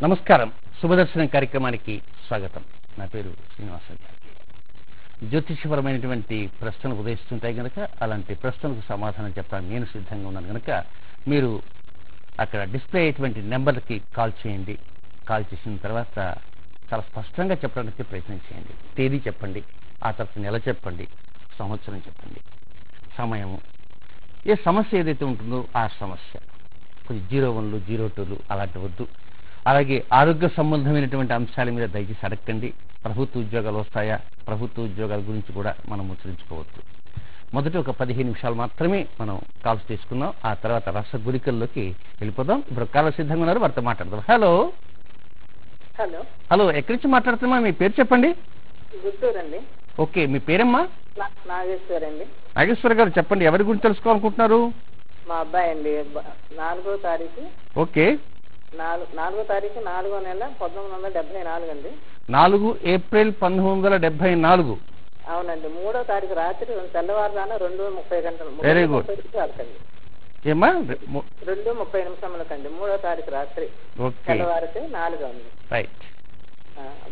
నమస్కారం. శుభదర్శనం కార్యక్రమానికి స్వాగతం. నా పేరు శ్రీనివాసరావు. జ్యోతిషపరమైనటువంటి ప్రశ్నలు ఉదయిస్తుంటాయి కనుక అలాంటి ప్రశ్నలకు సమాధానం చెప్పడానికి నేను సిద్ధంగా ఉన్నాను కనుక మీరు అక్కడ డిస్ప్లే అయ్యేటువంటి నెంబర్కి కాల్ చేయండి. కాల్ చేసిన తర్వాత చాలా స్పష్టంగా చెప్పడానికి ప్రయత్నం చేయండి. తేదీ చెప్పండి, ఆ తర్వాత నెల చెప్పండి, సంవత్సరం చెప్పండి, సమయము, ఏ సమస్య ఏదైతే ఉంటుందో ఆ సమస్య. కొంచెం 01లు 02లు అలాంటి వద్దు. అలాగే ఆరోగ్య సంబంధమైనటువంటి అంశాల మీద దయచేసి అడగండి. ప్రభుత్వ ఉద్యోగాలు వస్తాయా, ప్రభుత్వ ఉద్యోగాల గురించి కూడా మనం ముచ్చరించుకోవచ్చు. మొదటి ఒక 15 నిమిషాలు మాత్రమే మనం కాల్స్ తీసుకుందాం. ఆ తర్వాత రసగురికల్లోకి వెళ్ళిపోదాం. ఇప్పుడు కాల్ సిద్ధంగా ఉన్నారు, వారితో మాట్లాడదాం. హలో హలో హలో ఎక్కడి నుంచి మాట్లాడుతున్నా? మీ పేరు చెప్పండి. గుంటూరు అండి. ఓకే, మీ పేరమ్మా? నాగేశ్వర్ అండి. నాగేశ్వర గారు చెప్పండి, ఎవరి గురించి తెలుసుకోవాలనుకుంటున్నారు? మా అబ్బాయి అండి. 4వ తారీఖు. ఓకే, 4వ తారీఖు 4వ నెల 1974 అండి. 4 ఏప్రిల్ 1974. అవునండి. 3వ తారీఖు రాత్రి తెల్లవారుజామున 2:30 గంటలు. Very good. ఏమ్మా? 2:30 నిమిషములకండి. 3వ తారీఖు రాత్రి తెల్లవారితే 4 ఉంది. రైట్.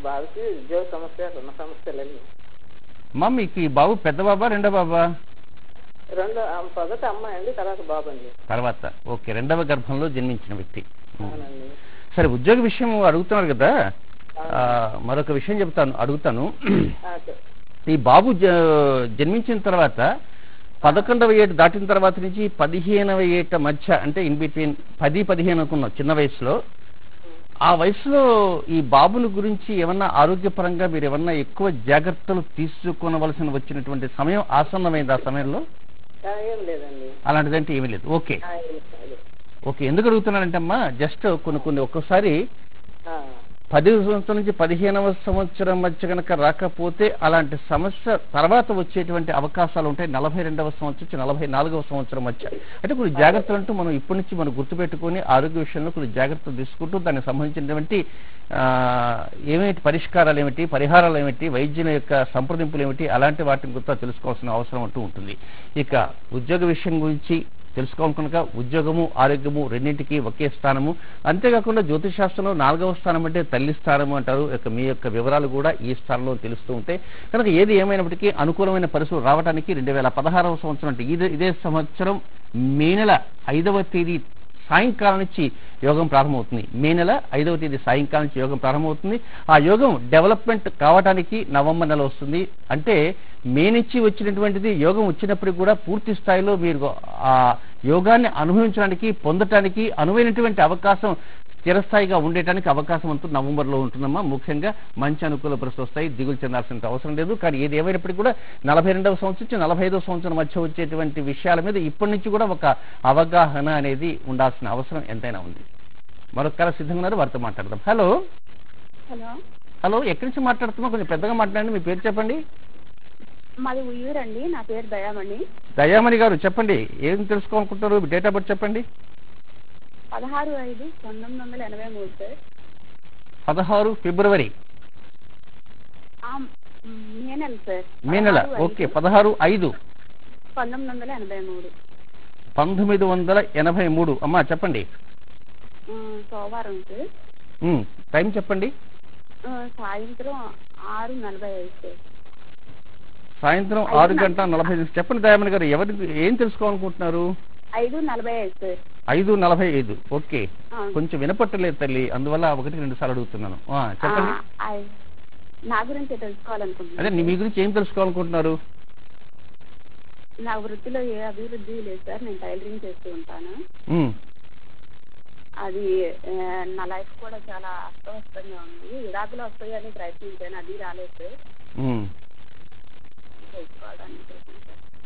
బాబుకి ఉద్యోగ సమస్య, రుణ సమస్యలండి. అమ్మా, మీకు ఈ బాబు పెద్ద బాబా రెండో బాబా? మొదట అమ్మాయి అండి, తర్వాత బాబు అండి. తర్వాత ఓకే, రెండవ గర్భంలో జన్మించిన వ్యక్తి. అవునండి. సరే, ఉద్యోగ విషయం అడుగుతున్నారు కదా, మరొక విషయం అడుగుతాను. ఈ బాబు జన్మించిన తర్వాత 11వ ఏట దాటిన తర్వాత నుంచి 15వ ఏట మధ్య, అంటే ఇన్ బిట్వీన్ 10-15 అనుకున్నాం, చిన్న వయసులో. ఆ వయసులో ఈ బాబుల గురించి ఏమన్నా ఆరోగ్యపరంగా మీరు ఏమన్నా ఎక్కువ జాగ్రత్తలు తీసుకోవలసిన వచ్చినటువంటి సమయం ఆసన్నమైంది? ఆ సమయంలో ఏం లేదండి, అలాంటిదంటే ఏమీ లేదు. ఓకే ఓకే, ఎందుకు అడుగుతున్నానంటే అమ్మా, జస్ట్ కొన్ని ఒక్కసారి 10వ సంవత్సరం నుంచి 15వ సంవత్సరం మధ్య కనుక రాకపోతే అలాంటి సమస్య తర్వాత వచ్చేటువంటి అవకాశాలు ఉంటాయి 42వ సంవత్సరం నుంచి 44వ సంవత్సరం మధ్య. అంటే కొన్ని జాగ్రత్తలు అంటూ మనం ఇప్పటి నుంచి మనం గుర్తుపెట్టుకొని ఆరోగ్య విషయంలో కొన్ని జాగ్రత్తలు తీసుకుంటూ దానికి సంబంధించినటువంటి ఏమిటి పరిష్కారాలు ఏమిటి, పరిహారాలు ఏమిటి, వైద్యుల యొక్క సంప్రదింపులు ఏమిటి, అలాంటి వాటిని గుర్తు తెలుసుకోవాల్సిన అవసరం అంటూ ఉంటుంది. ఇక ఉద్యోగ విషయం గురించి తెలుసుకోవాలి కనుక ఉద్యోగము ఆరోగ్యము రెండింటికి ఒకే స్థానము. అంతేకాకుండా జ్యోతిషాస్త్రంలో 4వ స్థానం అంటే తల్లి స్థానము అంటారు. మీ యొక్క వివరాలు కూడా ఈ స్థానంలో తెలుస్తూ ఉంటాయి కనుక ఏది ఏమైనప్పటికీ అనుకూలమైన పరిస్థితులు రావడానికి 2016వ సంవత్సరం అంటే ఇదే సంవత్సరం మే నెల 5వ తేదీ సాయంకాలం నుంచి యోగం ప్రారంభమవుతుంది. మే నెల 5వ తేదీ సాయంకాలం నుంచి యోగం ప్రారంభమవుతుంది. ఆ యోగం డెవలప్మెంట్ కావడానికి నవంబర్ నెల వస్తుంది. అంటే మే నుంచి వచ్చినటువంటిది యోగం వచ్చినప్పటికీ కూడా పూర్తి స్థాయిలో మీరు ఆ యోగాన్ని అనుభవించడానికి, పొందటానికి అనువైనటువంటి అవకాశం స్థిరస్థాయిగా ఉండటానికి అవకాశం అంటూ నవంబర్లో ఉంటుందమ్మా. ముఖ్యంగా మంచి అనుకూల పరిస్థితులు వస్తాయి, దిగులు చెందాల్సిన అవసరం లేదు. కానీ ఏది ఏమైనప్పటికీ కూడా 42వ సంవత్సరం నుంచి 45వ సంవత్సరం మధ్య వచ్చేటువంటి విషయాల మీద ఇప్పటి నుంచి కూడా ఒక అవగాహన అనేది ఉండాల్సిన అవసరం ఎంతైనా ఉంది. మరొక సిద్ధంగా ఉన్నారు, వారితో మాట్లాడదాం. హలో హలో హలో ఎక్కడి నుంచి మాట్లాడుతున్నా? కొంచెం పెద్దగా మాట్లాడండి. మీ పేరు చెప్పండి. మాది ఉయ్యూరండి. నా పేరు దయామణి. దయామణి గారు చెప్పండి, ఏం తెలుసుకోవాలనుకుంటారు? డేట్ ఆఫ్ బర్త్ చెప్పండి. 16/5/1983 సార్. 16 ఫిబ్రవరి మే నెల సార్. మే నెల. ఓకే, 16/5/1983. 1983 అమ్మా, చెప్పండి. సోమవారం సార్. టైం చెప్పండి. సాయంత్రం 6:45 సార్. సాయంత్రం 6:45 చెప్పండి. దయామణి గారు, ఏం తెలుసుకోవాలనుకుంటున్నారు? 5:45 సార్. 5:45. ఓకే, కొంచెం వినపట్టలేదు తల్లి, అందువల్ల 1-2 సార్లు అడుగుతున్నాను. చెప్పండి. నా గురించి తెలుసుకోవాలనుకుంటున్నాను. అదే, మీ గురించి ఏం తెలుసుకోవాలనుకుంటున్నారు? నా వృత్తిలో ఏ అభివృద్ధి లేదు సార్. నేను టైలరింగ్ చేస్తూ ఉంటాను. అది నా లైఫ్ కూడా చాలా అస్తవ్యస్తంగా ఉంది. విడాకులు వస్తాయని ప్రయత్నించాను, అది రాలేదు సార్.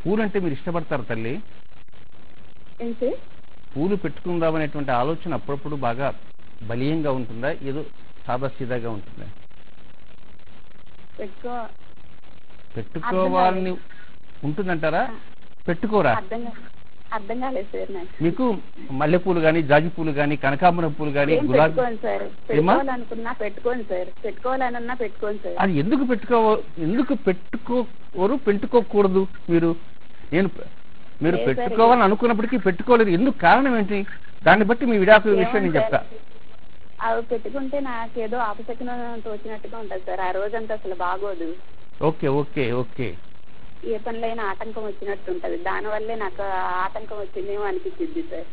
పూలు అంటే మీరు ఇష్టపడతారు తల్లి? ఏంటి? పూలు పెట్టుకుందామనేటువంటి ఆలోచన అప్పుడప్పుడు బాగా బలీయంగా ఉంటుందా, ఏదో సాదాసీదాగా ఉంటుందా? పెట్టుకోవాలని ఉంటుందంటారా? పెట్టుకోరా? అర్థం కాలేదు సార్ నాకు. మీకు మల్లెపూలు కానీ, జాజి పూలు కానీ, కనకాంబరం పూలు కానీ, గులాబీ సార్ పెట్టుకోవాలనుకున్నా పెట్టుకోండి సార్. పెట్టుకోవాలన్నా పెట్టుకోండి సార్. అది ఎందుకు పెట్టుకోకూడదు? మీరు పెట్టుకోవాలని అనుకున్నప్పటికీ పెట్టుకోలేదు, ఎందుకు? కారణం ఏంటి? దాన్ని బట్టి మీ విడాకుల విషయం నేను చెప్తా. అవి పెట్టుకుంటే నాకేదో ఆపశకునం తోచినట్టుగా ఉంటుంది సార్. ఆ రోజంతా అసలు బాగోదు. ఓకే ఓకే ఓకే ఏ పనులైనా ఆటంకం వచ్చినట్టు ఉంటుంది. దానివల్లే నాకు ఆటంకం వచ్చిందేమో అనిపించింది సార్.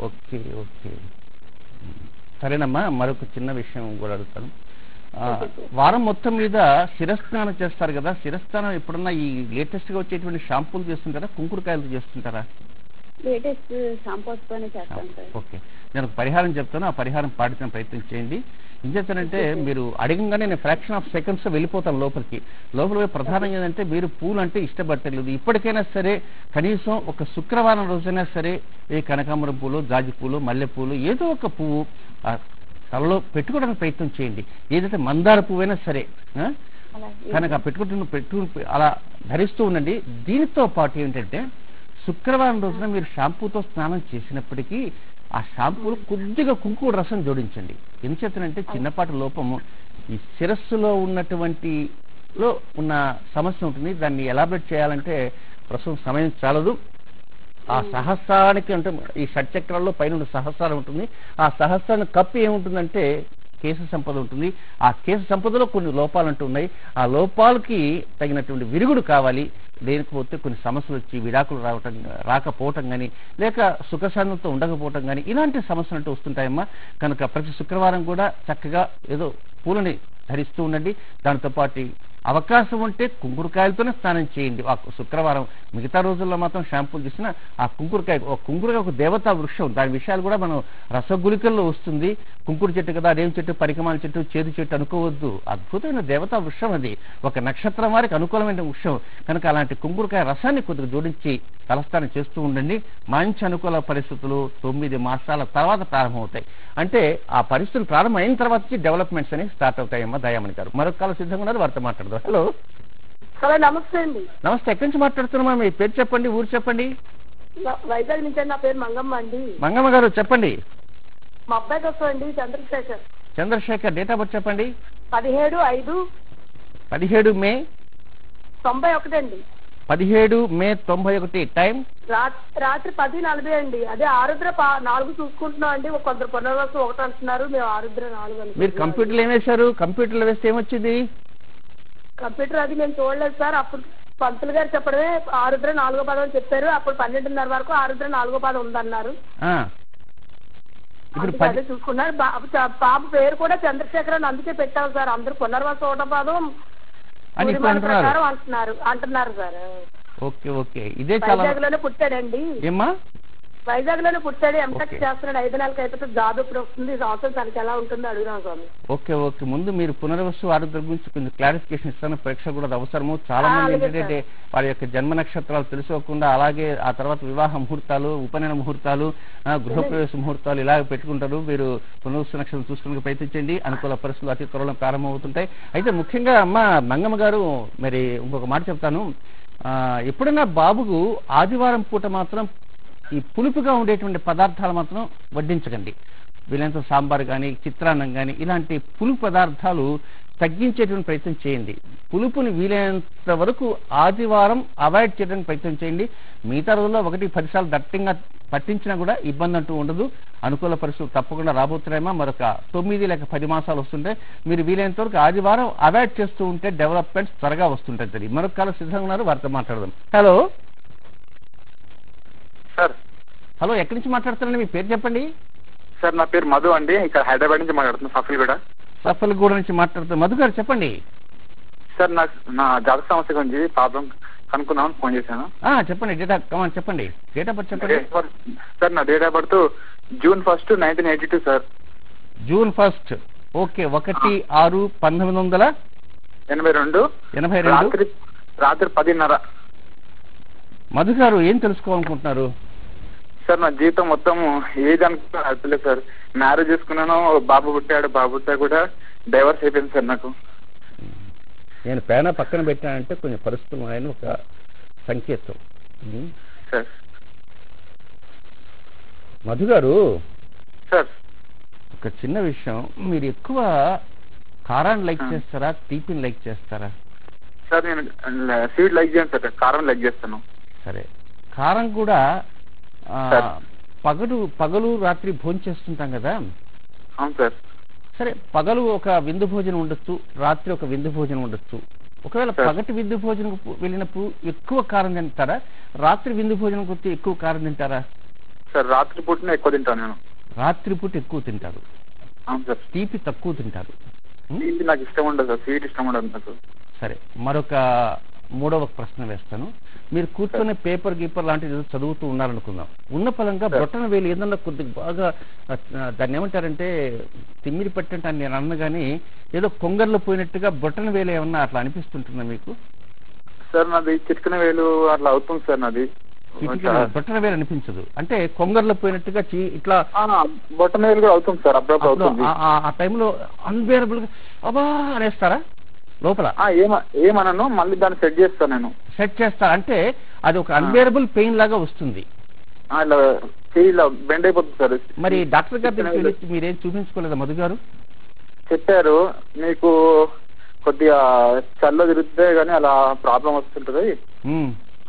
ఓకే ఓకే సరేనమ్మా, మరొక చిన్న విషయం కూడా అడుగుతాను. వారం మొత్తం మీద శిరస్నానం చేస్తారు కదా, శిరస్నానం ఎప్పుడన్నా ఈ లేటెస్ట్గా వచ్చేటువంటి షాంపూలు చేస్తుంటారా, కుంకుడుకాయలు చేస్తుంటారా? లేటెస్ట్ షాంపూస్తోనే చేస్తాను సార్. ఓకే, నేను ఒక పరిహారం చెప్తాను, ఆ పరిహారం పాటించిన ప్రయత్నం చేయండి. ఏం చేస్తానంటే మీరు అడగంగానే నేను ఫ్రాక్షన్ ఆఫ్ సెకండ్స్ వెళ్ళిపోతాను లోపలికి. ప్రధానంగా ఏంటంటే మీరు పూలు అంటే ఇష్టపడలేదు. ఇప్పటికైనా సరే కనీసం ఒక శుక్రవారం రోజైనా సరే ఏ కనకాంబరం పూలు, జాజి పూలు, మల్లెపూలు ఏదో ఒక పువ్వు తలలో పెట్టుకోవడానికి ప్రయత్నం చేయండి. ఏదైతే మందార పువ్వైనా సరే కనుక పెట్టుకుని అలా ధరిస్తూ ఉండండి. దీనితో పాటు ఏంటంటే శుక్రవారం రోజున మీరు షాంపూతో స్నానం చేసినప్పటికీ ఆ షాంపూలు కొద్దిగా కుంకుమ రసం జోడించండి. ఎందుచేతనంటే చిన్నపాటి లోపము ఈ శిరస్సులో ఉన్నటువంటిలో ఉన్న సమస్య ఉంటుంది. దాన్ని ఎలాబరేట్ చేయాలంటే ప్రస్తుతం సమయం చాలదు. ఆ సహస్రానికి అంటే ఈ షట్చక్రాల్లో పైన సహస్రాలు ఉంటుంది. ఆ సహస్రాన్ని కప్పి ఏముంటుందంటే కేశ సంపద ఉంటుంది. ఆ కేశ సంపదలో కొన్ని లోపాలు అంటూ ఉన్నాయి. ఆ లోపాలకి తగినటువంటి విరుగుడు కావాలి. లేకపోతే కొన్ని సమస్యలు వచ్చి విడాకులు రాకపోవటం కానీ, లేక సుఖశాంతంతో ఉండకపోవటం కానీ, ఇలాంటి సమస్యలు అంటూ వస్తుంటాయమ్మా. కనుక ప్రతి శుక్రవారం కూడా చక్కగా ఏదో పూలని ధరిస్తూ ఉండండి. దాంతో పాటు అవకాశం ఉంటే కుంకుడుకాయలతోనే స్నానం చేయండి ఆ శుక్రవారం. మిగతా రోజుల్లో మాత్రం షాంపూలు చేసిన ఆ కుంకుడుకాయ ఒక దేవతా వృక్షం. దాని విషయాలు కూడా మనం రసగులికల్లో వస్తుంది. కుంకుడు చెట్టు కదా, రేవు చెట్టు, పరికమాల చెట్టు, చేదు చెట్టు అనుకోవద్దు. అద్భుతమైన దేవతా వృక్షం అది. ఒక నక్షత్రం వారికి అనుకూలమైన వృక్షం. కనుక అలాంటి కుంకుడుకాయ రసాన్ని కొద్దిగా జోడించి తలస్నానం చేస్తూ ఉండండి. మంచి అనుకూల పరిస్థితులు 9 మాసాల తర్వాత ప్రారంభమవుతాయి. అంటే ఆ పరిస్థితులు ప్రారంభమైన తర్వాత డెవలప్మెంట్స్ అనేవి స్టార్ట్ అవుతాయమ్మా. దయామణి గారు మరొక కాలం సిద్ధంగా ఉన్నారు, వారితో మాట్లాడదాం. హలో హలో, నమస్తే అండి. నమస్తే, ఎక్కడి నుంచి మాట్లాడుతున్నామా? మీ పేరు చెప్పండి, ఊరు చెప్పండి. వైజాగ్ నుంచి. నా పేరు మంగమ్మ అండి. మంగమ్మ గారు చెప్పండి. మా అబ్బాయికి వస్తామండి, Chandrashekhar. Chandrashekhar, date of birth చెప్పండి. 17 మే 91 అండి. 17 మే 91. టైం రాత్రి 10:40 అండి. అదే ఆరుద్ర 4 చూసుకుంటున్నాం అండి. కొందరు పునర్వాసం 1 అంటున్నారు, మేము ఆరుద్ర 4. మీరు కంప్యూటర్లో ఏం వేశారు? కంప్యూటర్లో వేస్తే ఏమొచ్చింది? కంప్యూటర్ అది మేము చూడలేదు సార్. అప్పుడు పంతులు గారు చెప్పడమే ఆరుద్ర 4వ పాదం అని చెప్పారు. అప్పుడు 12:30 వరకు ఆరుద్ర 4వ పాదం ఉందన్నారు. అదే చూసుకున్నారు. పాప పేరు కూడా చంద్రశేఖర్ అని అందుకే పెట్టాం సార్. అందరూ పునర్వాసం 1వ పాదం అంటున్నారు సార్. ఓకే ఓకే, ఇదే వైజాగ్ లోనే పుట్టాడండి. ఏమ్మా? వైజాగ్ లోనే పుట్టాడు. ఎంటెక్ చేస్తున్నాడు. 5 నెలలకు అయిపోతే జాబ్ ఎప్పుడు వస్తుంది, ఈ సంవత్సరం తనకి ఎలా ఉంటుందో అడుగుదాం స్వామి. ఓకే ఓకే, ముందు మీరు పునర్వసు ఆరోగ్య గురించి కొంచెం క్లారిఫికేషన్ ఇస్తాను. పరీక్ష కూడా అవసరము. చాలా మంది ఏంటంటే వారి యొక్క జన్మ నక్షత్రాలు తెలుసుకోకుండా అలాగే ఆ తర్వాత వివాహ ముహూర్తాలు, ఉపనయన ముహూర్తాలు, గృహప్రవేశ ముహూర్తాలు ఇలాగ పెట్టుకుంటారు. మీరు పునర్వసు నక్షత్రం చూసుకునే ప్రయత్నించండి. అనుకూల పరిస్థితులు అతి త్వరలో ప్రారంభమవుతుంటాయి. అయితే ముఖ్యంగా అమ్మ మంగమ్మ గారు, మరి ఇంకొక మాట చెప్తాను. ఎప్పుడైనా బాబుకు ఆదివారం పూట మాత్రం ఈ పులుపుగా ఉండేటువంటి పదార్థాలు మాత్రం వడ్డించకండి. వీలైనంత సాంబార్ కానీ, చిత్రాన్నం కానీ ఇలాంటి పులుపు పదార్థాలు తగ్గించేటువంటి ప్రయత్నం చేయండి. పులుపుని వీలైనంత వరకు ఆదివారం అవాయిడ్ చేయడానికి ప్రయత్నం చేయండి. మిగతా రోజుల్లో 1-10 సార్లు దట్టంగా పట్టించినా కూడా ఇబ్బంది అంటూ ఉండదు. అనుకూల పరిస్థితులు తప్పకుండా రాబోతున్నాయమ్మా. మరొక 9 లేక 10 మాసాలు వస్తుంటే మీరు వీలైనంత వరకు ఆదివారం అవాయిడ్ చేస్తూ ఉంటే డెవలప్మెంట్స్ త్వరగా వస్తుంటాయి. మరొక కాలం సిద్ధంగా ఉన్నారు, వారితో మాట్లాడదాం. Hello sir. హలో, ఎక్కడి నుంచి మాట్లాడుతున్నారండి? మీ పేరు చెప్పండి. సార్ నా పేరు మధు అండి. ఇక్కడ హైదరాబాద్ నుంచి మాట్లాడుతున్నాను. సఫల్గూడ నుంచి మాట్లాడుతున్నాను. మధు గారు చెప్పండి. సార్ నా జాతక సమస్య గురించి ప్రాబ్లం కనుక్కుందామని ఫోన్ చేశాను. చెప్పండి. చెప్పండి. డేట్ ఆఫ్ బర్త్ చెప్పండి. సార్ నా date of birth June 1, 1982 sir. June 1. Okay. 1/6/1982 రాత్రి 10:30. మధు గారు ఏం తెలుసుకోవాలనుకుంటున్నారు? సార్ నా జీవితం మొత్తం ఏది అనుకుంటున్నా సార్. మ్యారేజ్ చేసుకున్నాను, బాబు పుట్టాడు. బాబు పుట్టా కూడా డైవర్స్ అయిపోయింది సార్ నాకు. నేను పేన పక్కన పెట్టానంటే కొంచెం పరిస్థితులు ఆయన ఒక సంకేతం. సార్ మధు గారు సార్, ఒక చిన్న విషయం. మీరు ఎక్కువ కారాన్ని లైక్ చేస్తారా, తీపిని లైక్ చేస్తారా? సార్ నేను స్వీట్ లైక్ చేయను సార్, కారం లైక్ చేస్తాను. సరే, కారం కూడా పగలు రాత్రి భోజనం చేస్తుంటాం కదా. అవును సార్. సరే, పగలు ఒక విందు భోజనం ఉండొచ్చు, రాత్రి ఒక విందు భోజనం ఉండొచ్చు. ఒకవేళ పగటి విందు భోజనం వెళ్ళినప్పుడు ఎక్కువ కారం తింటారా, రాత్రి విందు భోజనం కొట్టి ఎక్కువ కారం తింటారా? సార్ రాత్రి పూటనే ఎక్కువ తింటాను నేను. రాత్రిపూట ఎక్కువ తింటారు. అవును సార్. తీపి తక్కువ తింటారు. తీపి నాకు ఇష్టం ఉండదు సార్, స్వీట్ ఇష్టం ఉండదు నాకు. సరే, మరొక మూడవ ప్రశ్న వేస్తాను. మీరు కూర్చొని పేపర్ గీపర్ లాంటిది ఏదో చదువుతూ ఉన్నారనుకుందాం. ఉన్న ఫలంగా బొట్టన వేలు ఏదన్నా కొద్దిగా బాగా దాన్ని ఏమంటారంటే తిమ్మిరి పట్టంటే అని నేను అన్నగాని ఏదో కొంగర్లో పోయినట్టుగా బొట్టన వేలు ఏమన్నా అట్లా అనిపిస్తుంటుందా మీకు? సార్ నాది చిటికన వేలు అట్లా అవుతుంది సార్. నాది బొట్టన వేలు అనిపించదు, అంటే కొంగర్లో పోయినట్టుగా ఇట్లా బొట్టన వేలు కూడా అవుతుంది సార్, అప్పుడప్పుడు అవుతుంది. ఆ టైంలో అన్బేరబుల్ గా అబా అనేస్తారా లోపల? ఏమనను, మళ్ళీ దాన్ని సెట్ చేస్తాను నేను. సెట్ చేస్తా అంటే అది ఒక అన్బేరబుల్ పెయిన్ లాగా వస్తుంది, ఇలా బెండ్ అయిపోతుంది సార్. మరి డాక్టర్ గారి దగ్గరికి మీరేం చూపించుకోలేదా మధు గారు? చెప్పారు మీకు కొద్దిగా చల్ల తిరిగితే గానీ అలా ప్రాబ్లం వస్తుంటది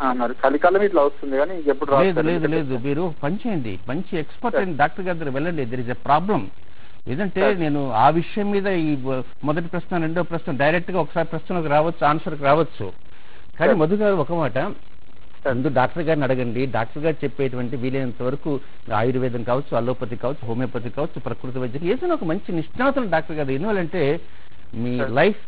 అన్నారు. చలికాలం ఇట్లా వస్తుంది కానీ ఎప్పుడు లేదు లేదు, మీరు పని చేయండి, మంచి ఎక్స్పర్ట్ అయిన డాక్టర్ గారి దగ్గర వెళ్ళండి. There is a problem. ఏదంటే నేను ఆ విషయం మీద ఈ మొదటి ప్రశ్న రెండో ప్రశ్న డైరెక్ట్ గా ఒకసారి ప్రశ్నకు రావచ్చు, ఆన్సర్కి రావచ్చు. కానీ మధు గారు ఒక మాట, ముందు డాక్టర్ గారిని అడగండి. డాక్టర్ గారు చెప్పేటువంటి వీలైనంత వరకు ఆయుర్వేదం కావచ్చు, అలోపతి కావచ్చు, హోమియోపతి కావచ్చు, ప్రకృతి వైద్యం ఏదైనా ఒక మంచి నిష్ణాతులు డాక్టర్ గారు. ఎందువల్లంటే మీ లైఫ్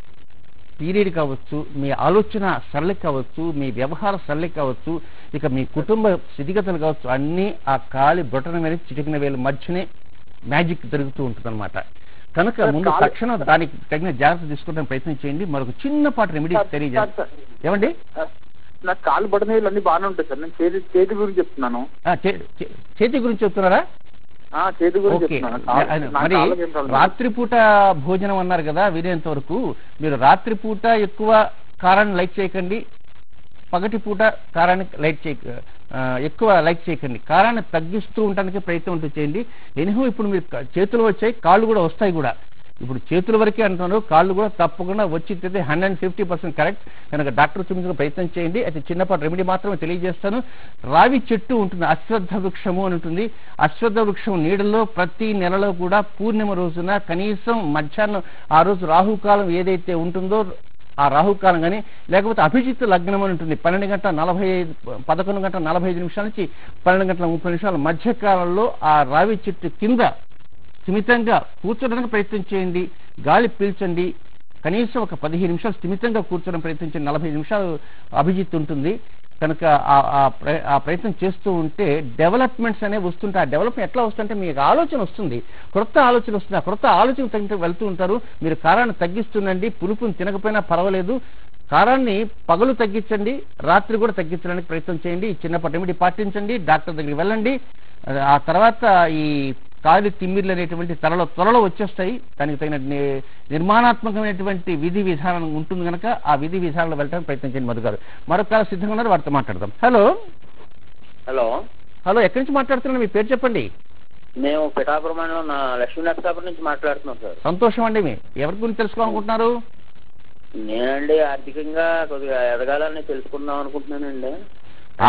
పీరియడ్ కావచ్చు, మీ ఆలోచన సరళి కావచ్చు, మీ వ్యవహార సరళి కావచ్చు, ఇక మీ కుటుంబ స్థితిగతులు కావచ్చు, అన్నీ ఆ కాలి బొటన మీద చిటికిన వేలు మధ్యనే మ్యాజిక్ జరుగుతూ ఉంటుంది అనమాట. కనుక ముందు తక్షణం దానికి తగిన జాగ్రత్త తీసుకోవడానికి ప్రయత్నం చేయండి. మరొక చిన్నపాటి రెమెడీ తెలియజేస్తాను. ఏమండి, నాకు కాలు బొటన వేలు అన్ని బాగానే ఉంటాయి సార్. నేను చేతి గురించి చెప్తున్నాను. చేతి గురించి చెప్తున్నారా? చేతి గురించి. మరి రాత్రిపూట భోజనం అన్నారు కదా, వీలైనంత వరకు మీరు రాత్రిపూట ఎక్కువ కారాన్ని లైక్ చేయకండి, పగటి పూట కారాన్ని ఎక్కువ లైక్ చేయకండి. కారాన్ని తగ్గిస్తూ ఉండడానికి ప్రయత్నం చేయండి. ఎనిహో ఇప్పుడు మీరు చేతులు వచ్చాయి, కాళ్ళు కూడా వస్తాయి కూడా. ఇప్పుడు చేతుల వరకే అంటున్నారు, కాళ్ళు కూడా తప్పకుండా వచ్చి 150% కరెక్ట్. కనుక డాక్టర్ చూపించిన ప్రయత్నం చేయండి. అయితే చిన్నపాటి రెమెడీ మాత్రమే తెలియజేస్తాను. రావి చెట్టు ఉంటుంది, అశ్వత్థ వృక్షము అని ఉంటుంది. అశ్వత్థ వృక్షం నీడలో ప్రతి నెలలో కూడా పూర్ణిమ రోజున కనీసం మధ్యాహ్నం ఆ రోజు రాహుకాలం ఏదైతే ఉంటుందో ఆ రాహుకాలం కానీ, లేకపోతే అభిజిత్ లగ్నం అని ఉంటుంది 11 గంటల 45 నిమిషాల నుంచి 12 గంటల 30 నిమిషాల మధ్యకాలంలో ఆ రావి చెట్టు కింద స్థిమితంగా కూర్చోడానికి ప్రయత్నం చేయండి. గాలి పీల్చండి. కనీసం ఒక 15 నిమిషాలు స్థిమితంగా కూర్చోవడం ప్రయత్నించండి. 40 నిమిషాలు అభిజిత్ ఉంటుంది. కనుక ఆ ప్రయత్నం చేస్తూ ఉంటే డెవలప్మెంట్స్ అనేవి వస్తుంటాయి. ఆ డెవలప్మెంట్ ఎట్లా వస్తుంటే మీకు ఆలోచన వస్తుంది, క్రొత్త ఆలోచన వస్తుంది. ఆ క్రొత్త ఆలోచన తగ్గితే వెళ్తూ ఉంటారు. మీరు కారాన్ని తగ్గిస్తుండండి. పులుపుని తినకపోయినా పర్వాలేదు. కారాన్ని పగలు తగ్గించండి, రాత్రి కూడా తగ్గించడానికి ప్రయత్నం చేయండి. ఈ చిన్నపాటి రెమెడీ పాటించండి. డాక్టర్ దగ్గరికి వెళ్ళండి. ఆ తర్వాత ఈ కాలి తిమ్మిర్లు అనేటువంటి త్వరలో వచ్చేస్తాయి. దానికి తగిన నిర్మాణాత్మకమైనటువంటి విధి విధానం ఉంటుంది కనుక ఆ విధి విధానంలో వెళ్ళడానికి ప్రయత్నం చేయండి. మధు గారు మరొక కాలం సిద్ధంగా ఉన్నారు, వారితో మాట్లాడదాం. హలో హలో, ఎక్కడి నుంచి మాట్లాడుతున్నారు? మీ పేరు చెప్పండి. మేము పిఠాపురం మండలం లక్ష్మీ నరసాపురం నుంచి మాట్లాడుతున్నాం సార్. సంతోషం అండి. ఎవరి గురించి తెలుసుకోవాలనుకుంటున్నారు? నేనండి ఆర్థికంగా కొద్దిగా ఎదగాలని తెలుసుకుందాం అనుకుంటున్నానండి.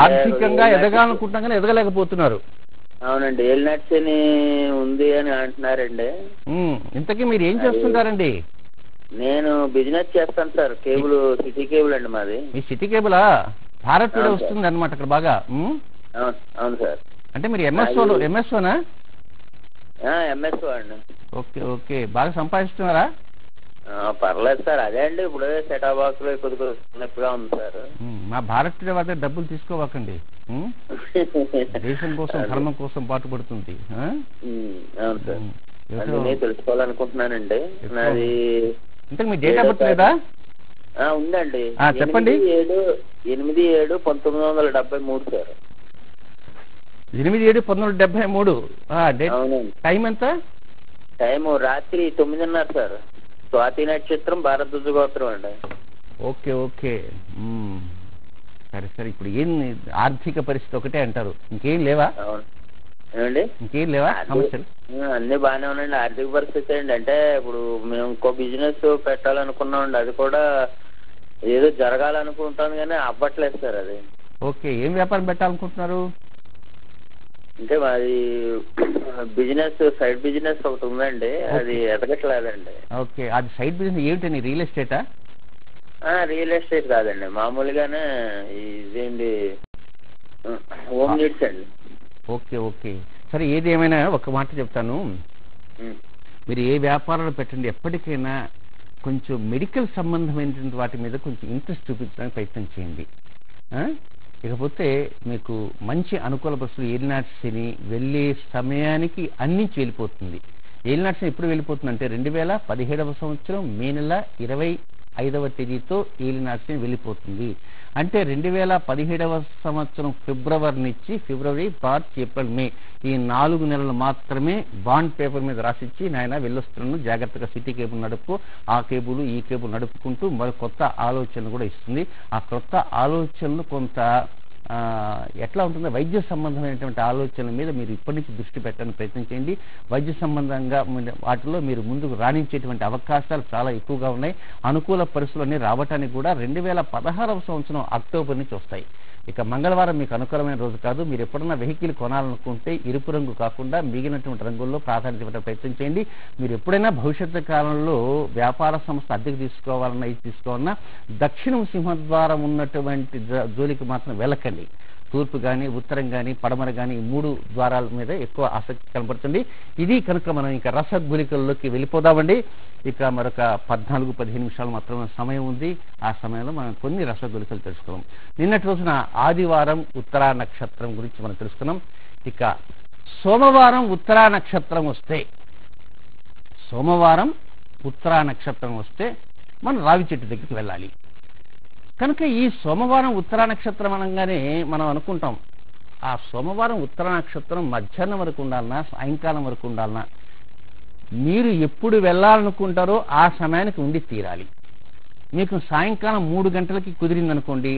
ఆర్థికంగా ఎదగాలనుకుంటున్నా కానీ ఎదగలేకపోతున్నారు. అవునండి, ఎల్నట్స్ అని ఉంది అని అంటున్నారండి. ఇంతకీ మీరు ఏం చేస్తుంటారండి? నేను బిజినెస్ చేస్తాను సార్. కేబుల్, సిటీ కేబుల్ అండి మాది. మీ సిటీ కేబులా? భారత్ కూడా వస్తుంది అనమాట అక్కడ బాగా. అవును సార్. అంటే మీరు ఎంఎస్ఓనా? ఎంఎస్ఓ అండి. ఓకే ఓకే, బాగా సంపాదిస్తున్నారా? పర్లేదు సార్. అదే అండి ఇప్పుడు సెటా బాక్స్ లో కొద్దిగా నొప్పిగా ఉంది సార్. మా భారత్ వద్ద డబ్బులు తీసుకోవాకండి. దేశం కోసం, ధర్మం కోసం పాటుపడుతుంది. అవును సార్, తెలుసుకోవాలనుకుంటున్నానండి. నాది ఇంతకు మీ డేట్ ఆఫ్ బర్త్ లేదా? ఉందండి. చెప్పండి. 8/7/1973 సార్. 8/7/1973. అవునండి. టైం ఎంత? టైము రాత్రి 9:30 సార్. స్వాతి నక్షత్రం, భారద్వాజ గోత్రం అండి. ఓకే ఓకే, సరే సరే. ఇప్పుడు ఏం ఆర్థిక పరిస్థితి ఒకటే అంటారు, ఇంకేం లేవా? ఏమండి, ఇంకేం లేవా సమస్యలు? అన్ని బాగానే ఉన్నాయండి. ఆర్థిక పరిస్థితి అండి. అంటే ఇప్పుడు మేము ఇంకో బిజినెస్ పెట్టాలనుకున్నామండి. అది కూడా ఏదో జరగాలనుకుంటాను కానీ అవ్వట్లేదు సార్ అది. ఓకే, ఏం వ్యాపారం పెట్టాలనుకుంటున్నారు? అంటే మాది బిజినెస్, సైడ్ బిజినెస్ ఒకటి ఉందండి, అది ఎదగట్లేదండి. ఓకే, అది సైడ్ బిజినెస్ ఏమిటండి? రియల్ ఎస్టేటా? రియల్ ఎస్టేట్ కాదండి, మామూలుగానే ఇదేంటి హోమ్ నీడ్స్ అండి. ఓకే ఓకే, సరే ఏది ఏమైనా ఒక మాట చెప్తాను. మీరు ఏ వ్యాపారాలు పెట్టండి, ఎప్పటికైనా కొంచెం మెడికల్ సంబంధమైనటువంటి వాటి మీద కొంచెం ఇంట్రెస్ట్ చూపించడానికి ప్రయత్నం చేయండి. ఇకపోతే మీకు మంచి అనుకూల పరిస్థితులు, ఏలినాటి శని వెళ్ళే సమయానికి అన్నించి వెళ్ళిపోతుంది. ఏలినాటి శని ఎప్పుడు వెళ్ళిపోతుందంటే 2017వ సంవత్సరం మే నెల 25వ తేదీతో ఏలినాటి శని వెళ్ళిపోతుంది. అంటే 2017వ సంవత్సరం ఫిబ్రవరి నుంచి ఫిబ్రవరి, మార్చ్, ఏప్రిల్, మే ఈ 4 నెలలు మాత్రమే బాండ్ పేపర్ మీద రాసిచ్చి నాయన వెళ్ళొస్తున్నాను, జాగ్రత్తగా సిటీ కేబుల్ నడుపు, ఆ కేబుల్ ఈ కేబుల్ నడుపుకుంటూ మరి కొత్త ఆలోచనలు కూడా ఇస్తుంది. ఆ కొత్త ఆలోచనలు కొంత ఎట్లా ఉంటుందో వైద్య సంబంధమైనటువంటి ఆలోచనల మీద మీరు ఇప్పటి నుంచి దృష్టి పెట్టడానికి ప్రయత్నం చేయండి. వైద్య సంబంధంగా వాటిలో మీరు ముందుకు రాణించేటువంటి అవకాశాలు చాలా ఎక్కువగా ఉన్నాయి. అనుకూల పరిస్థితులన్నీ రావటానికి కూడా 2016వ సంవత్సరం అక్టోబర్ నుంచి వస్తాయి. ఇక మంగళవారం మీకు అనుకూలమైన రోజు కాదు. మీరు ఎప్పుడన్నా వెహికల్ కొనాలనుకుంటే ఎరుపు రంగు కాకుండా మిగిలినటువంటి రంగుల్లో ప్రాధాన్యత ఇవ్వడం ప్రయత్నం చేయండి. మీరు ఎప్పుడైనా భవిష్యత్తు కాలంలో వ్యాపార సంస్థ అద్దెకు తీసుకోవాలన్నా ఇది తీసుకోవాలన్నా దక్షిణం సింహద్వారం ఉన్నటువంటి జోలికి మాత్రం వెళ్ళకండి. తూర్పు కానీ, ఉత్తరం కానీ, పడమర కానీ ఈ 3 ద్వారాల మీద ఎక్కువ ఆసక్తి కనబడుతుంది. ఇది కనుక మనం ఇంకా రసగులికల్లోకి వెళ్ళిపోదామండి. ఇక మరొక 14-15 నిమిషాలు మాత్రమే సమయం ఉంది. ఆ సమయంలో మనం కొన్ని రసగులికలు తెలుసుకున్నాం. నిన్నటి రోజున ఆదివారం ఉత్తరా నక్షత్రం గురించి మనం తెలుసుకున్నాం. ఇక సోమవారం ఉత్తరా నక్షత్రం వస్తే మనం రావి చెట్టు దగ్గరికి వెళ్ళాలి. కనుక ఈ సోమవారం ఉత్తరా నక్షత్రం అనగానే మనం అనుకుంటాం, ఆ సోమవారం ఉత్తరా నక్షత్రం మధ్యాహ్నం వరకు ఉండాలన్నా, సాయంకాలం వరకు ఉండాలన్నా, మీరు ఎప్పుడు వెళ్ళాలనుకుంటారో ఆ సమయానికి ఉండి తీరాలి. మీకు సాయంకాలం 3 గంటలకి కుదిరిందనుకోండి,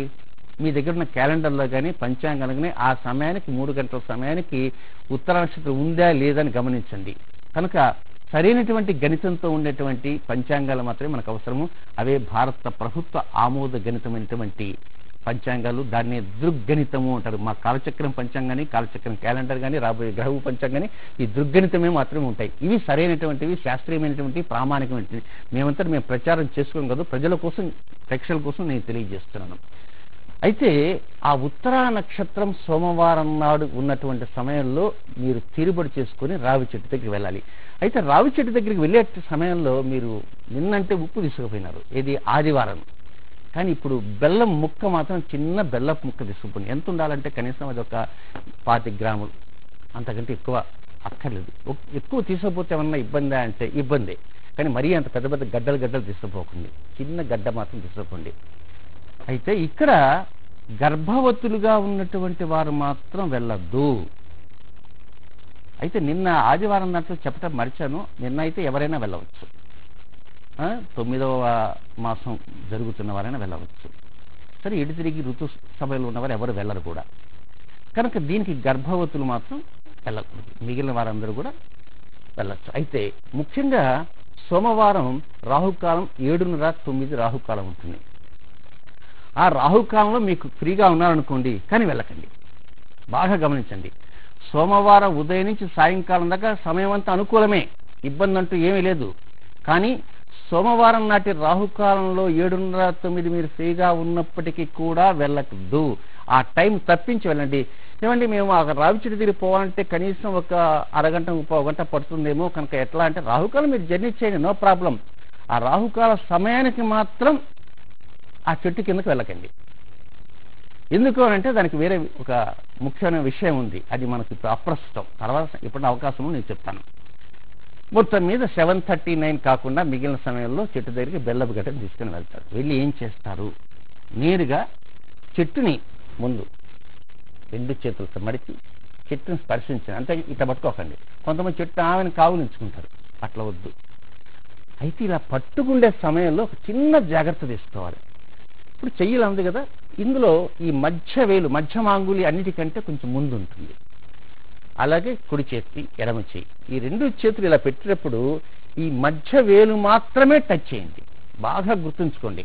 మీ దగ్గర ఉన్న క్యాలెండర్లో కానీ పంచాంగంలో కానీ ఆ సమయానికి 3 గంటల సమయానికి ఉత్తరా నక్షత్రం ఉందా లేదని గమనించండి. కనుక సరైనటువంటి గణితంతో ఉండేటువంటి పంచాంగాలు మాత్రమే మనకు అవసరము. అవే భారత ప్రభుత్వ ఆమోద గణితమైనటువంటి పంచాంగాలు. దాన్ని దృగ్గణితము అంటారు. మా కాలచక్రం పంచాంగాన్ని, కాలచక్రం క్యాలెండర్ కానీ, రాబోయే గ్రహ పంచాంగాన్ని ఈ దృగ్గణితమే మాత్రమే ఉంటాయి. ఇవి సరైనటువంటివి, శాస్త్రీయమైనటువంటి, ప్రామాణికమైనవి. మేము ప్రచారం చేసుకోం కదా, ప్రజల కోసం, ప్రేక్షకుల కోసం నేను తెలియజేస్తున్నాను. అయితే ఆ ఉత్తరా నక్షత్రం సోమవారం నాడు ఉన్నటువంటి సమయంలో మీరు తీరుబడి చేసుకుని రావి చెట్టు దగ్గరికి వెళ్ళాలి. అయితే రావి చెట్టు దగ్గరికి వెళ్ళే సమయంలో మీరు నిన్నంటే ఉప్పు తీసుకుపోయినారు, ఏది ఆదివారం. కానీ ఇప్పుడు బెల్లం ముక్క మాత్రం చిన్న బెల్లపు ముక్క తీసుకుపోయింది. ఎంత ఉండాలంటే కనీసం అది ఒక 20 గ్రాములు, అంతకంటే ఎక్కువ అక్కర్లేదు. ఎక్కువ తీసుకుపోతే ఏమన్నా ఇబ్బందా అంటే ఇబ్బందే, కానీ మరీ అంత పెద్ద పెద్ద గడ్డలు తీసుకుపోకండి, చిన్న గడ్డ మాత్రం తీసుకోండి. అయితే ఇక్కడ గర్భవతులుగా ఉన్నటువంటి వారు మాత్రం వెళ్ళద్దు. అయితే నిన్న ఆదివారం దాంట్లో చెప్పటం మర్చాను, నిన్న అయితే ఎవరైనా వెళ్ళవచ్చు, 9వ మాసం జరుగుతున్న వారైనా వెళ్ళవచ్చు. సరే, ఎటు తిరిగి ఋతు సభలో ఉన్నవారు ఎవరు వెళ్ళరు కూడా. కనుక దీనికి గర్భవతులు మాత్రం వెళ్ళకూడదు, మిగిలిన వారందరూ కూడా వెళ్ళచ్చు. అయితే ముఖ్యంగా సోమవారం రాహుకాలం 7:30-9 రాహుకాలం ఉంటుంది. ఆ రాహుకాలంలో మీకు ఫ్రీగా ఉన్నారనుకోండి, కానీ వెళ్ళకండి. బాగా గమనించండి, సోమవారం ఉదయం నుంచి సాయంకాలం దాకా సమయం అంతా అనుకూలమే, ఇబ్బంది అంటూ ఏమీ లేదు. కానీ సోమవారం నాటి రాహుకాలంలో 7:30-9 మీరు ఫ్రీగా ఉన్నప్పటికీ కూడా వెళ్ళకూడదు. ఆ టైం తప్పించి వెళ్ళండి. ఏమండి, మేము ఆ రావి చెట్టు దగ్గర పోవాలంటే కనీసం ఒక అరగంట 30 గంట పడుతుందేమో, కనుక ఎట్లా అంటే రాహుకాలం మీరు జర్నీ చేయండి, నో ప్రాబ్లం. ఆ రాహుకాల సమయానికి మాత్రం ఆ చెట్టు కిందకు వెళ్ళకండి. ఎందుకు అంటే దానికి వేరే ఒక ముఖ్యమైన విషయం ఉంది, అది మనకు ఇప్పుడు అప్రస్తుతం, తర్వాత ఇప్పుడు అవకాశం నేను చెప్తాను. మొత్తం మీద 7:39 కాకుండా మిగిలిన సమయంలో చెట్టు దగ్గరికి బెల్లపు గడ్డను తీసుకుని వెళ్తారు. వెళ్ళి ఏం చేస్తారు, నేరుగా చెట్టుని ముందు 2 చేతులతో మడిచి చెట్టుని స్పర్శించండి. అంతే, ఇట్లా పట్టుకోకండి. కొంతమంది చెట్టు ఆమెను కావులించుకుంటారు, అట్లా వద్దు. అయితే ఇలా పట్టుకుండే సమయంలో ఒక చిన్న జాగ్రత్త తీసుకోవాలి. ఇప్పుడు చెయ్యిలా ఉంది కదా, ఇందులో ఈ మధ్య వేలు, మధ్య మాంగులి అన్నిటికంటే కొంచెం ముందు ఉంటుంది. అలాగే కుడి చేతి, ఎడమ చేయి, ఈ 2 చేతులు ఇలా పెట్టినప్పుడు ఈ మధ్య వేలు మాత్రమే టచ్ చేయండి. బాగా గుర్తుంచుకోండి,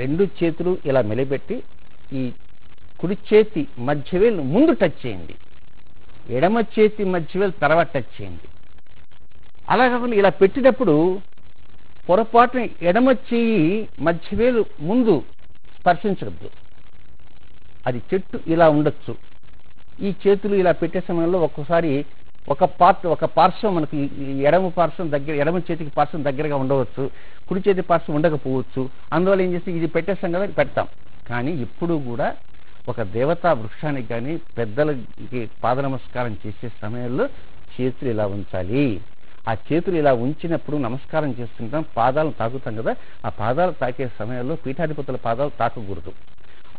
2 చేతులు ఇలా మెలిపెట్టి ఈ కుడి చేతి మధ్యవేలు ముందు టచ్ చేయండి, ఎడమ చేతి మధ్యవేలు తర్వాత టచ్ చేయండి. అలా కాకుండా ఇలా పెట్టినప్పుడు పొరపాటున ఎడమ చేయి మధ్యవేలు ముందు స్పర్శించవద్దు. అది చెట్టు ఇలా ఉండొచ్చు. ఈ చేతులు ఇలా పెట్టే సమయంలో ఒక్కోసారి ఒక పార్శ్వం మనకి ఎడమ పార్శ్వం దగ్గర, ఎడమ చేతికి పార్శ్వం దగ్గరగా ఉండవచ్చు, కుడి చేతి పార్శ్వం ఉండకపోవచ్చు. అందువల్ల ఏం చేసి ఇది పెట్టేస్తాం కదా, పెడతాం. కానీ ఇప్పుడు కూడా ఒక దేవతా వృక్షానికి కానీ పెద్దలకి పాద నమస్కారం చేసే సమయంలో చేతులు ఇలా ఉంచాలి. ఆ చేతులు ఇలా ఉంచినప్పుడు నమస్కారం చేస్తుంటాం, పాదాలను తాకుతాం కదా, ఆ పాదాలు తాకే సమయంలో పీఠాధిపతుల పాదాలు తాకకూడదు.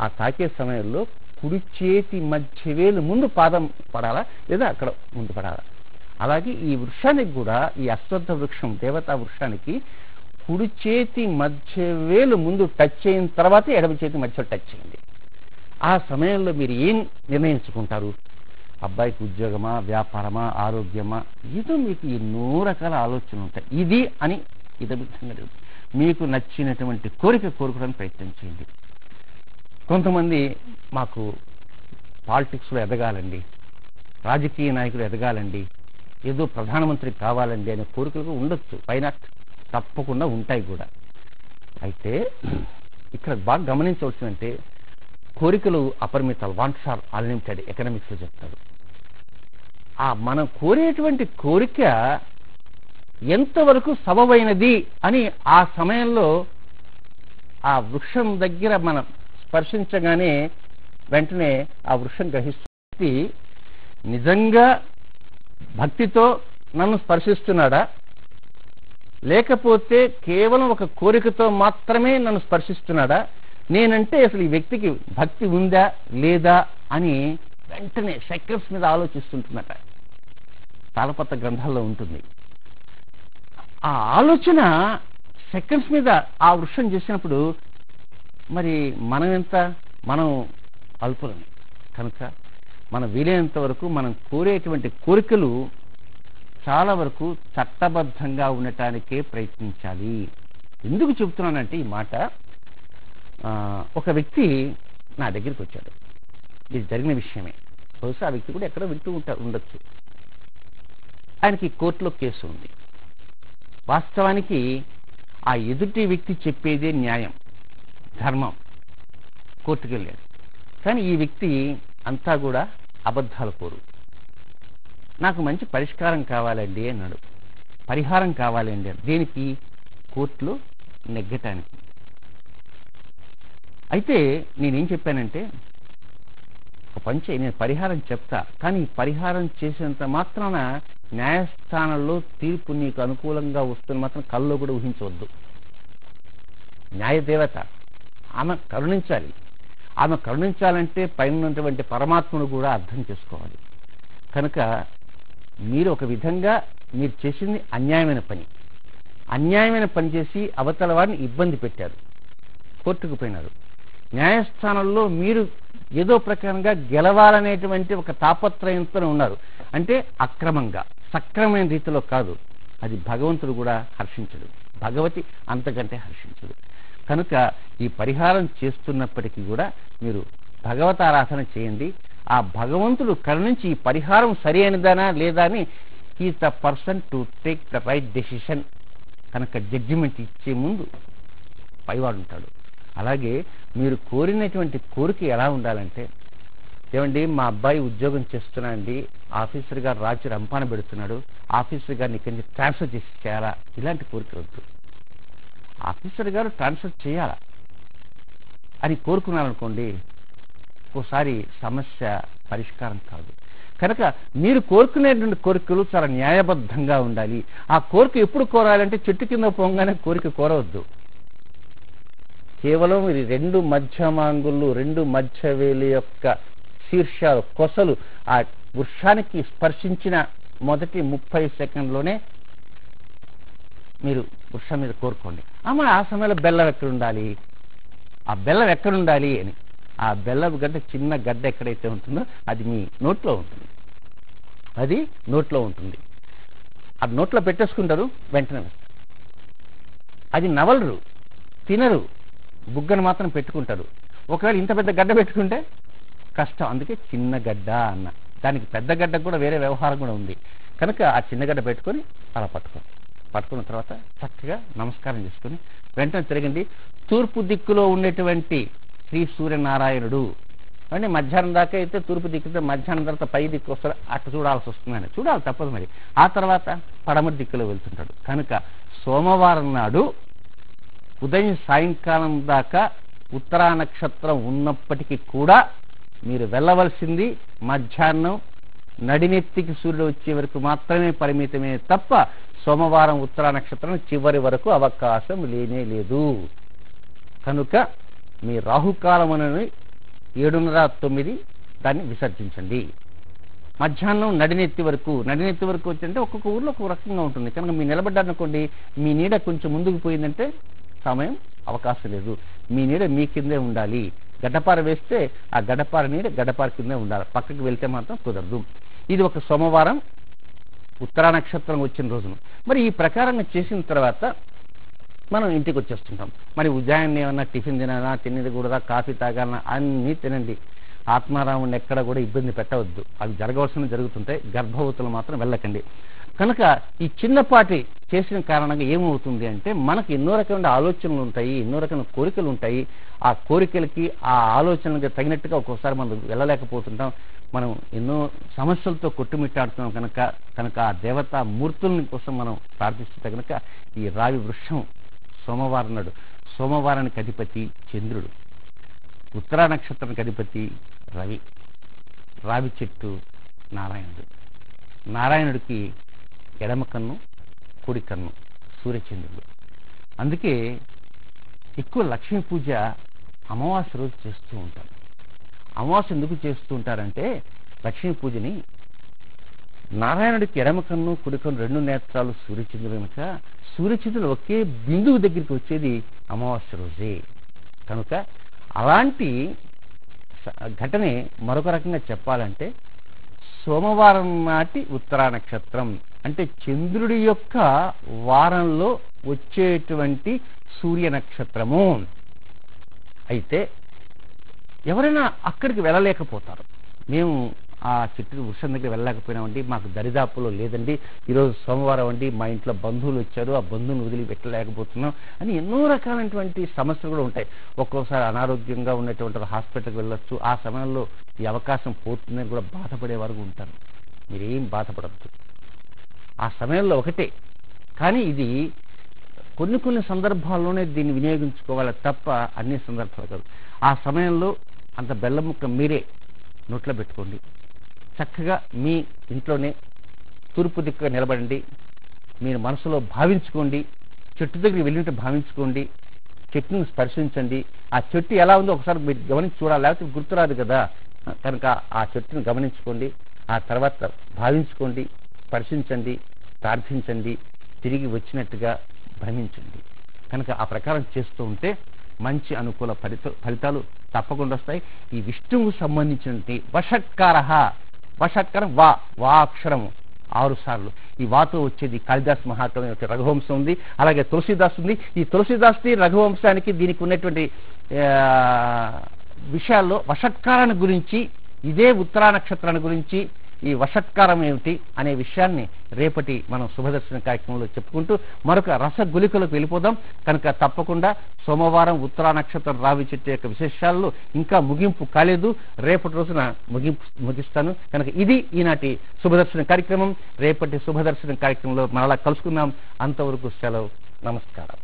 ఆ తాకే సమయంలో కుడి చేతి మధ్యవేలు ముందు పాదం పడాలా, లేదా అక్కడ ముందు పడాలా. అలాగే ఈ వృక్షానికి కూడా, ఈ అశ్వత్థ వృక్షం దేవతా వృక్షానికి కుడి చేతి మధ్యవేలు ముందు టచ్ అయిన తర్వాత ఎడమ చేతి మధ్య టచ్ చేయండి. ఆ సమయంలో మీరు ఏం నిర్ణయించుకుంటారు? అబ్బాయికి ఉద్యోగమా, వ్యాపారమా, ఆరోగ్యమా, ఏదో మీకు ఎన్నో రకాల ఆలోచనలు ఉంటాయి. ఇది అని ఇదమిత్తంగా మీకు నచ్చినటువంటి కోరిక కోరుకోవడానికి ప్రయత్నం చేయండి. కొంతమంది మాకు పాలిటిక్స్లో ఎదగాలండి, రాజకీయ నాయకులు ఎదగాలండి, ఏదో ప్రధానమంత్రి కావాలండి అనే కోరికలు ఉండొచ్చు, పైన తప్పకుండా ఉంటాయి కూడా. అయితే ఇక్కడ బాగా గమనించవలసిందంటే కోరికలు అపరిమితాలు, వాంట్స్ ఆర్ అన్లిమిటెడ్, ఎకనామిక్స్లో చెప్తారు. మనం కోరేటువంటి కోరిక ఎంతవరకు సబబైనది అని ఆ సమయంలో ఆ వృక్షం దగ్గర మనం స్పర్శించగానే వెంటనే ఆ వృక్షం గ్రహిస్తుంది, నిజంగా భక్తితో నన్ను స్పర్శిస్తున్నాడా, లేకపోతే కేవలం ఒక కోరికతో మాత్రమే నన్ను స్పర్శిస్తున్నాడా, నేనంటే అసలు ఈ వ్యక్తికి భక్తి ఉందా లేదా అని వెంటనే సెకండ్స్ మీద ఆలోచిస్తుంటున్నట. తాళపత్ర గ్రంథాల్లో ఉంటుంది. ఆ ఆలోచన సెకండ్స్ మీద ఆ వృక్షం చేసినప్పుడు మరి మనం అల్పులని కనుక మనం వీలైనంత వరకు మనం కోరేటువంటి కోరికలు చాలా వరకు చట్టబద్ధంగా ఉండటానికే ప్రయత్నించాలి. ఎందుకు చెబుతున్నానంటే ఈ మాట, ఒక వ్యక్తి నా దగ్గరికి వచ్చాడు, ఇది జరిగిన విషయమే, బహుశా ఆ వ్యక్తి కూడా ఎక్కడో వింటూ ఉండొచ్చు. ఆయనకి కోర్టులో కేసు ఉంది. వాస్తవానికి ఆ ఎదుటి వ్యక్తి చెప్పేదే న్యాయం, ధర్మం. కోర్టుకు వెళ్ళాడు. కానీ ఈ వ్యక్తి అంతా కూడా అబద్ధాలు కోరు. నాకు మంచి పరిష్కారం కావాలండి అన్నాడు, పరిహారం కావాలండి అని. దేనికి? కోర్టులో నెగ్గటానికి. అయితే నేనేం చెప్పానంటే, ఒక పంచే నేను పరిహారం చెప్తా, కానీ పరిహారం చేసేంత మాత్రాన న్యాయస్థానంలో తీర్పు నీకు అనుకూలంగా వస్తున్న మాత్రం కల్లో కూడా ఊహించవద్దు. న్యాయదేవత ఆమె కరుణించాలి. ఆమె కరుణించాలంటే పైన ఉన్నటువంటి పరమాత్మను కూడా అర్థం చేసుకోవాలి. కనుక మీరు ఒక విధంగా మీరు చేసింది అన్యాయమైన పని, అన్యాయమైన పని చేసి అవతల వారిని ఇబ్బంది పెట్టారు, కోర్టుకు పోయినారు. న్యాయస్థానంలో మీరు ఏదో ప్రకారంగా గెలవాలనేటువంటి ఒక తాపత్రయంతో ఉన్నారు. అంటే అక్రమంగా, సక్రమైన రీతిలో కాదు. అది భగవంతుడు కూడా హర్షించడు, భగవతి అంతకంటే హర్షించడు. కనుక ఈ పరిహారం చేస్తున్నప్పటికీ కూడా మీరు భగవతారాధన చేయండి. ఆ భగవంతుడు కరుణించి ఈ పరిహారం సరి అయినదానా లేదా అని he is the person to take the right decision. కనుక జడ్జిమెంట్ ఇచ్చే ముందు పైవాడు ఉంటాడు. అలాగే మీరు కోరినటువంటి కోరిక ఎలా ఉండాలంటే, ఏమండి మా అబ్బాయి ఉద్యోగం చేస్తున్నా అండి, ఆఫీసర్ గారు రాజు రంపాన పెడుతున్నాడు, ఆఫీసర్ గారిని ఇక్కడి నుంచి ట్రాన్స్ఫర్ చేసి చేయాలా, ఇలాంటి కోరిక వద్దు. ఆఫీసర్ గారు ట్రాన్స్ఫర్ చేయాలా అని కోరుకున్నారనుకోండి, ఒకసారి సమస్య పరిష్కారం కాదు. కనుక మీరు కోరుకునేటువంటి కోరికలు చాలా న్యాయబద్ధంగా ఉండాలి. ఆ కోరిక ఎప్పుడు కోరాలంటే చెట్టు కింద పోగానే కోరిక కోరవద్దు. కేవలం ఇది రెండు మధ్యమాంగుళ్ళు, రెండు మధ్యవేలు యొక్క శీర్షాలు, కొసలు ఆ వృక్షానికి స్పర్శించిన మొదటి 30 సెకండ్లోనే మీరు వృక్షం మీద కోరుకోండి. అమ్మ ఆ సమయంలో బెల్లం ఎక్కడుండాలి, ఆ బెల్లం ఎక్కడుండాలి అని. ఆ బెల్లం గడ్డ, చిన్న గడ్డ ఎక్కడైతే ఉంటుందో అది మీ నోట్లో ఉంటుంది, అది నోట్లో ఉంటుంది. అది నోట్లో పెట్టేసుకుంటారు, వెంటనే వస్తారు. అది నవలరు, తినరు, బుగ్గను మాత్రం పెట్టుకుంటారు. ఒకవేళ ఇంత పెద్ద గడ్డ పెట్టుకుంటే కష్టం. అందుకే చిన్న గడ్డ అన్న. దానికి పెద్ద గడ్డకు కూడా వేరే వ్యవహారం కూడా ఉంది కనుక ఆ చిన్న గడ్డ పెట్టుకొని అలా పట్టుకున్న తర్వాత చక్కగా నమస్కారం చేసుకుని వెంటనే తిరగండి. తూర్పు దిక్కులో ఉండేటువంటి శ్రీ సూర్యనారాయణుడు అంటే మధ్యాహ్నం దాకా అయితే తూర్పు దిక్కుతో మధ్యాహ్నం తర్వాత పై దిక్కు వస్తారు, అట్లా చూడాల్సి వస్తుందని చూడాలి తప్పదు. మరి ఆ తర్వాత పడమటి దిక్కులో వెళ్తుంటాడు కనుక సోమవారం నాడు ఉదయం సాయంకాలం దాకా ఉత్తరా నక్షత్రం ఉన్నప్పటికీ కూడా మీరు వెళ్ళవలసింది మధ్యాహ్నం నడినెత్తికి సూర్యుడు వచ్చే వరకు మాత్రమే పరిమితమే తప్ప సోమవారం ఉత్తరా నక్షత్రం చివరి వరకు అవకాశం లేనే లేదు. కనుక మీ రాహుకాలం అనేది 7:30-9 దాన్ని విసర్జించండి. మధ్యాహ్నం నడినెత్తి వరకు వచ్చిందంటే ఒక్కొక్క ఊర్లో ఒక్కొక్క రకంగా ఉంటుంది కనుక మీరు నిలబడ్డారనుకోండి మీ నీడ కొంచెం ముందుకు పోయిందంటే సమయం అవకాశం లేదు. మీ నీడ మీ కిందే ఉండాలి. గడ్డపార వేస్తే ఆ గడ్డపార నీడ గడ్డపార కిందే ఉండాలి, పక్కకి వెళ్తే మాత్రం కుదరదు. ఇది ఒక సోమవారం ఉత్తరా నక్షత్రం వచ్చిన రోజున. మరి ఈ ప్రకారంగా చేసిన తర్వాత మనం ఇంటికి వచ్చేస్తుంటాం. మరి ఉదయాన్నే ఏమన్నా టిఫిన్ తినాలా, తినేది కూడా కాఫీ తాగాలన్నా అన్నీ తినండి. ఆత్మారాముడిని ఎక్కడ కూడా ఇబ్బంది పెట్టవద్దు, అవి జరగవలసిన జరుగుతుంటాయి. గర్భవతులు మాత్రం వెళ్ళకండి. కనుక ఈ చిన్నపాటి చేసిన కారణంగా ఏమవుతుంది అంటే మనకు ఎన్నో రకమైన ఆలోచనలు ఉంటాయి, ఎన్నో రకమైన కోరికలు ఉంటాయి. ఆ కోరికలకి ఆ ఆలోచనలకు తగినట్టుగా ఒక్కోసారి మనం వెళ్ళలేకపోతుంటాం. మనం ఎన్నో సమస్యలతో కొట్టుమిట్టాడుతున్నాం కనుక ఆ దేవతా మూర్తుల కోసం మనం ప్రార్థిస్తుంటే కనుక ఈ రావి వృక్షం సోమవారం నాడు, సోమవారానికి అధిపతి చంద్రుడు, ఉత్తరా నక్షత్రానికి అధిపతి రవి, రావి చెట్టు నారాయణుడు. నారాయణుడికి ఎడమ కన్ను కుడి కన్ను సూర్యచంద్రుడు. అందుకే ఎక్కువ లక్ష్మీ పూజ అమావాస్య రోజు చేస్తూ ఉంటారు. అమావాస్య ఎందుకు చేస్తూ ఉంటారంటే లక్ష్మీ పూజని నారాయణుడికి ఎడమ కన్ను కుడి కన్ను 2 నేత్రాలు సూర్యచంద్రుడు కనుక సూర్యచంద్రుడు ఒకే బిందువు దగ్గరికి వచ్చేది అమావాస్య రోజే. కనుక అలాంటి ఘటనే మరొక రకంగా చెప్పాలంటే సోమవారం నాటి ఉత్తరా నక్షత్రం అంటే చంద్రుడి యొక్క వారంలో వచ్చేటువంటి సూర్య నక్షత్రము. అయితే ఎవరైనా అక్కడికి వెళ్ళలేకపోతారు. మేము ఆ చెట్టు వృక్షం దగ్గర వెళ్ళలేకపోయినామండి, మాకు దరిదాపులో లేదండి, ఈరోజు సోమవారం అండి, మా ఇంట్లో బంధువులు వచ్చారు, ఆ బంధువుని వదిలి పెట్టలేకపోతున్నాం అని ఎన్నో రకాలైనటువంటి సమస్యలు కూడా ఉంటాయి. ఒక్కోసారి అనారోగ్యంగా ఉన్నటువంటి హాస్పిటల్కి వెళ్ళొచ్చు. ఆ సమయంలో ఈ అవకాశం పోతుందని కూడా బాధపడే వరకు ఉంటారు. మీరేం బాధపడద్దు. ఆ సమయంలో ఒకటే, కానీ ఇది కొన్ని సందర్భాల్లోనే దీన్ని వినియోగించుకోవాలి తప్ప అన్ని సందర్భాలు కాదు. ఆ సమయంలో అంత బెల్లం ముక్క మీరే నోట్లో పెట్టుకోండి. చక్కగా మీ ఇంట్లోనే తూర్పు దిక్కుగా నిలబడండి. మీరు మనసులో భావించుకోండి, చెట్టు దగ్గరికి వెళ్ళినట్టు భావించుకోండి, చెట్టును స్పర్శించండి. ఆ చెట్టు ఎలా ఉందో ఒకసారి మీరు గమనించి చూడాలి, లేకపోతే గుర్తురాదు కదా. కనుక ఆ చెట్టును గమనించుకోండి, ఆ తర్వాత భావించుకోండి, స్పర్శించండి, ప్రార్థించండి, తిరిగి వచ్చినట్టుగా భ్రమించండి. కనుక ఆ ప్రకారం చేస్తూ ఉంటే మంచి అనుకూల ఫలితాలు తప్పకుండా వస్తాయి. ఈ విష్ణువుకు సంబంధించినటువంటి వషట్కారం వా అక్షరము 6 సార్లు. ఈ వాతో వచ్చేది కాళిదాస్ మహాకవి యొక్క రఘువంశం ఉంది, అలాగే తులసీదాస్ ఉంది. ఈ తులసీదాస్ది రఘువంశానికి దీనికి ఉన్నటువంటి విషయాల్లో వషట్కారాన్ని గురించి, ఇదే ఉత్తరా నక్షత్రాన్ని గురించి, ఈ వషట్కారం ఏమిటి అనే విషయాన్ని రేపటి మనం శుభదర్శన కార్యక్రమంలో చెప్పుకుంటూ మరొక రసగులికలకు వెళ్ళిపోదాం. కనుక తప్పకుండా సోమవారం ఉత్తరా నక్షత్రం రావి చెట్టు యొక్క విశేషాల్లో ఇంకా ముగింపు కాలేదు. రేపటి రోజున ముగిస్తాను. కనుక ఇది ఈనాటి శుభదర్శన కార్యక్రమం. రేపటి శుభదర్శన కార్యక్రమంలో మరలా కలుసుకుందాం. అంతవరకు సెలవు. నమస్కారం.